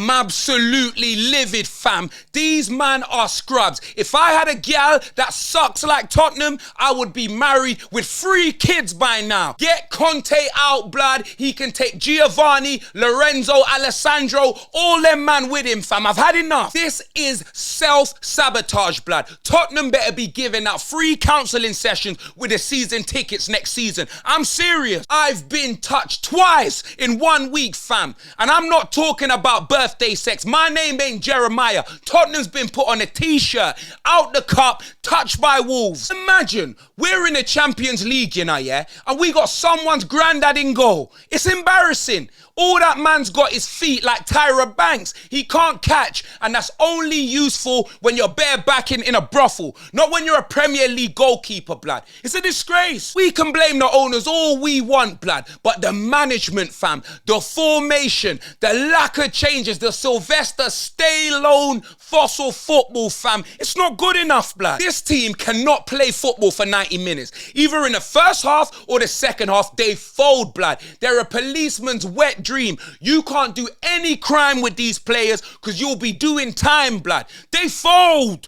I'm absolutely livid, fam. These man are scrubs. If I had a gal that sucks like Tottenham, I would be married with 3 kids by now. Get Conte out, blood. He can take Giovanni, Lorenzo, Alessandro, all them man with him, fam. I've had enough. This is self-sabotage, blood. Tottenham better be giving out free counselling sessions with the season tickets next season. I'm serious. I've been touched twice in 1 week, fam. And I'm not talking about birthday sex. My name ain't Jeremiah. Tottenham's been put on a t-shirt, out the cup, touched by Wolves. Imagine, we're in the Champions League, you know, yeah? And we got someone's granddad in goal. It's embarrassing. All that man's got is feet like Tyra Banks. He can't catch, and that's only useful when you're barebacking in a brothel, not when you're a Premier League goalkeeper, blood. It's a disgrace. We can blame the owners all we want, blood, but the management, fam, the formation, the lack of changes, the Sylvester Stallone fossil football, fam, it's not good enough, blood. This team cannot play football for 90 minutes. Either in the first half or the second half, they fold, blood. They're a policeman's wet dream. You can't do any crime with these players because you'll be doing time, blood. They fold.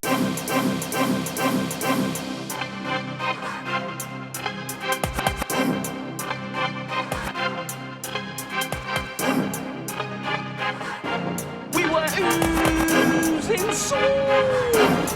We were oozing souls.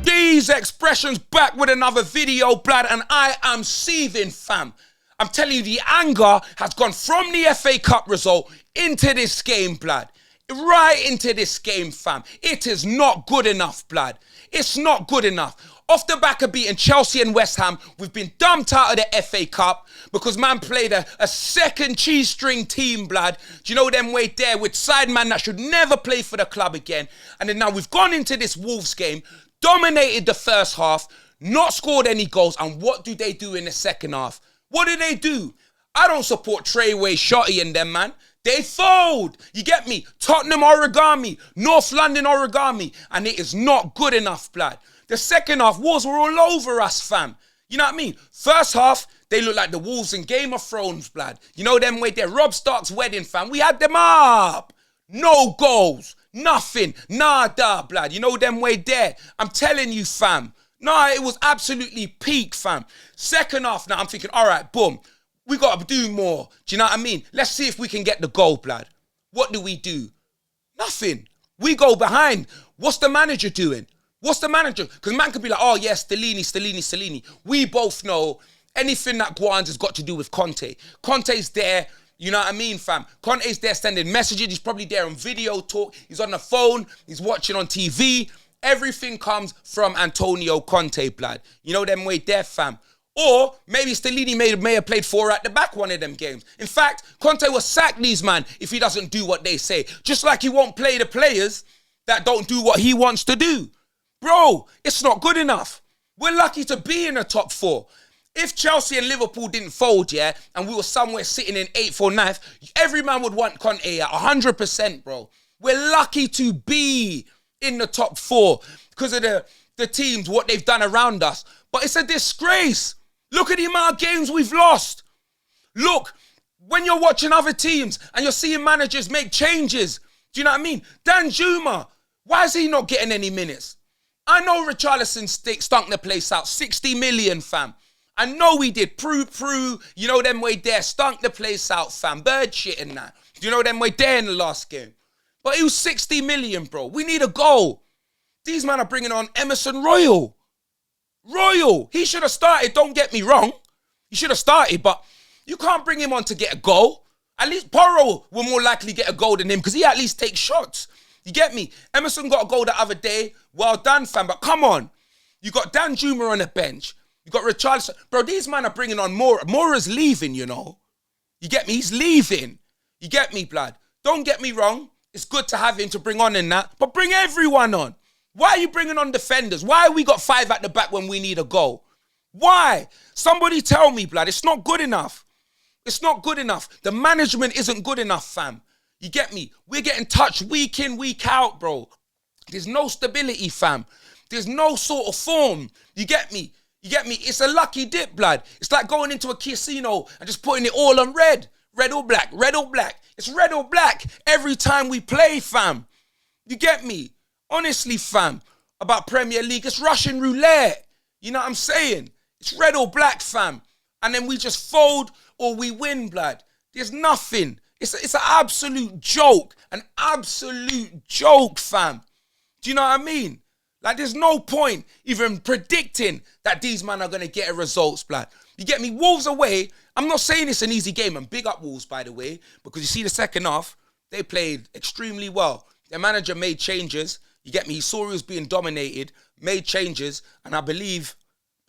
These expressions back with another video, blood, and I am seething, fam. I'm telling you, the anger has gone from the FA Cup result into this game, blood. Right into this game, fam. It is not good enough, blood. It's not good enough. Off the back of beating Chelsea and West Ham, we've been dumped out of the FA Cup because man played a second cheese string team, blood. Do you know them way there with side man that should never play for the club again? And then now we've gone into this Wolves game, dominated the first half, not scored any goals, and what do they do in the second half? What do? I don't support Treyway, Shotty and them, man. They fold. You get me? Tottenham origami, North London origami, and it is not good enough, blood. The second half, Wolves were all over us, fam. You know what I mean? First half, they look like the Wolves in Game of Thrones, blood. You know them way there, Rob Stark's wedding, fam. We had them up. No goals. Nothing. Nada, blood. You know them way there. I'm telling you, fam. Nah, it was absolutely peak, fam. Second half now, I'm thinking, all right, boom. We got to do more. Do you know what I mean? Let's see if we can get the goal, blood. What do? Nothing. We go behind. What's the manager doing? What's the manager? Because man could be like, oh, yes, Stellini. We both know anything that Guans has got to do with Conte. Conte's there. You know what I mean, fam? Conte's there sending messages. He's probably there on video talk. He's on the phone. He's watching on TV. Everything comes from Antonio Conte, blood. You know them way there, fam. Or maybe Stellini may have played 4 at the back one of them games. In fact, Conte will sack these man if he doesn't do what they say. Just like he won't play the players that don't do what he wants to do. Bro, it's not good enough. We're lucky to be in the top 4. If Chelsea and Liverpool didn't fold, yeah, and we were somewhere sitting in 8th or 9th, every man would want Conte at 100%, bro. We're lucky to be in the top 4 because of the teams, what they've done around us. But it's a disgrace. Look at the amount of games we've lost. Look, when you're watching other teams and you're seeing managers make changes, do you know what I mean? Dan Juma, why is he not getting any minutes? I know Richarlison stunk the place out. 60 million, fam. I know he did. Prue, you know them way there. Stunk the place out, fam. Bird shit and that. You know them way there in the last game. But he was 60 million, bro. We need a goal. These men are bringing on Emerson Royal. He should have started, don't get me wrong. He should have started, but you can't bring him on to get a goal. At least Porro will more likely get a goal than him because he at least takes shots. You get me? Emerson got a goal the other day. Well done, fam. But come on. You got Dan Juma on the bench. You got Richarlison. Bro, these men are bringing on Moura. Moura's leaving, you know. You get me? He's leaving. You get me, blood? Don't get me wrong. It's good to have him to bring on in that. But bring everyone on. Why are you bringing on defenders? Why we got 5 at the back when we need a goal? Why? Somebody tell me, blood. It's not good enough. It's not good enough. The management isn't good enough, fam. You get me? We're getting touched week in, week out, bro. There's no stability, fam. There's no sort of form. You get me? You get me? It's a lucky dip, blood. It's like going into a casino and just putting it all on red. Red or black, red or black. It's red or black every time we play, fam. You get me? Honestly, fam, about Premier League, it's Russian roulette. You know what I'm saying? It's red or black, fam. And then we just fold or we win, blood. There's nothing. It's an absolute joke. An absolute joke, fam. Do you know what I mean? Like, there's no point even predicting that these men are going to get a results, blood. You get me? Wolves away. I'm not saying it's an easy game. And big up Wolves, by the way, because you see the second half, they played extremely well. Their manager made changes. You get me? He saw he was being dominated, made changes, and I believe,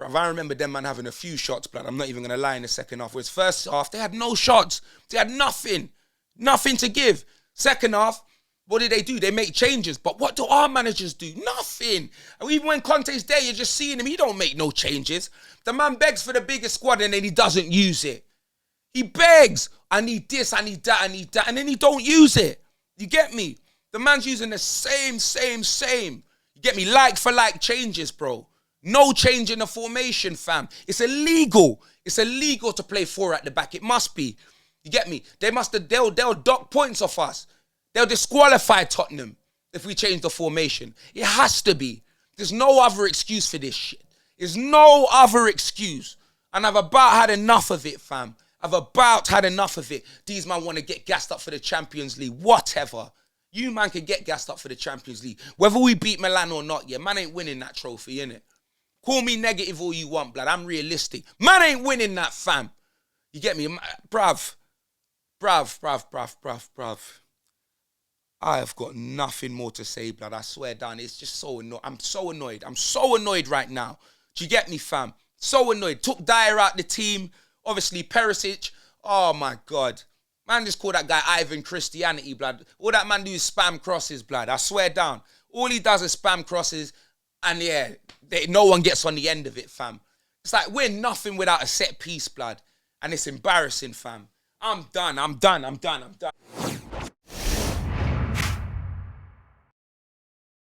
bruv, I remember them man having a few shots, blood. I'm not even going to lie in the second half. Whereas first half, they had no shots. They had nothing. Nothing to give. Second half, what did they do? They make changes. But what do our managers do? Nothing. And even when Conte's there, you're just seeing him. He don't make no changes. The man begs for the biggest squad and then he doesn't use it. He begs, I need this, I need that, I need that. And then he don't use it. You get me? The man's using the same. You get me? Like for like changes, bro. No change in the formation, fam. It's illegal. It's illegal to play 4 at the back. It must be. You get me? They'll dock points off us. They'll disqualify Tottenham if we change the formation. It has to be. There's no other excuse for this shit. There's no other excuse. And I've about had enough of it, fam. I've about had enough of it. These man want to get gassed up for the Champions League. Whatever. You man can get gassed up for the Champions League. Whether we beat Milan or not, yeah, man ain't winning that trophy, innit? Call me negative all you want, blood. I'm realistic. Man ain't winning that, fam. You get me? Bruv. I have got nothing more to say, blood. I swear down. It's just so annoying. I'm so annoyed. I'm so annoyed right now. Do you get me, fam? So annoyed. Took Dyer out the team. Obviously, Perisic. Oh, my God. Man just called that guy Ivan Christianity, blood. All that man do is spam crosses, blood. I swear down. All he does is spam crosses. And yeah, no one gets on the end of it, fam. It's like we're nothing without a set piece, blood. And it's embarrassing, fam. I'm done.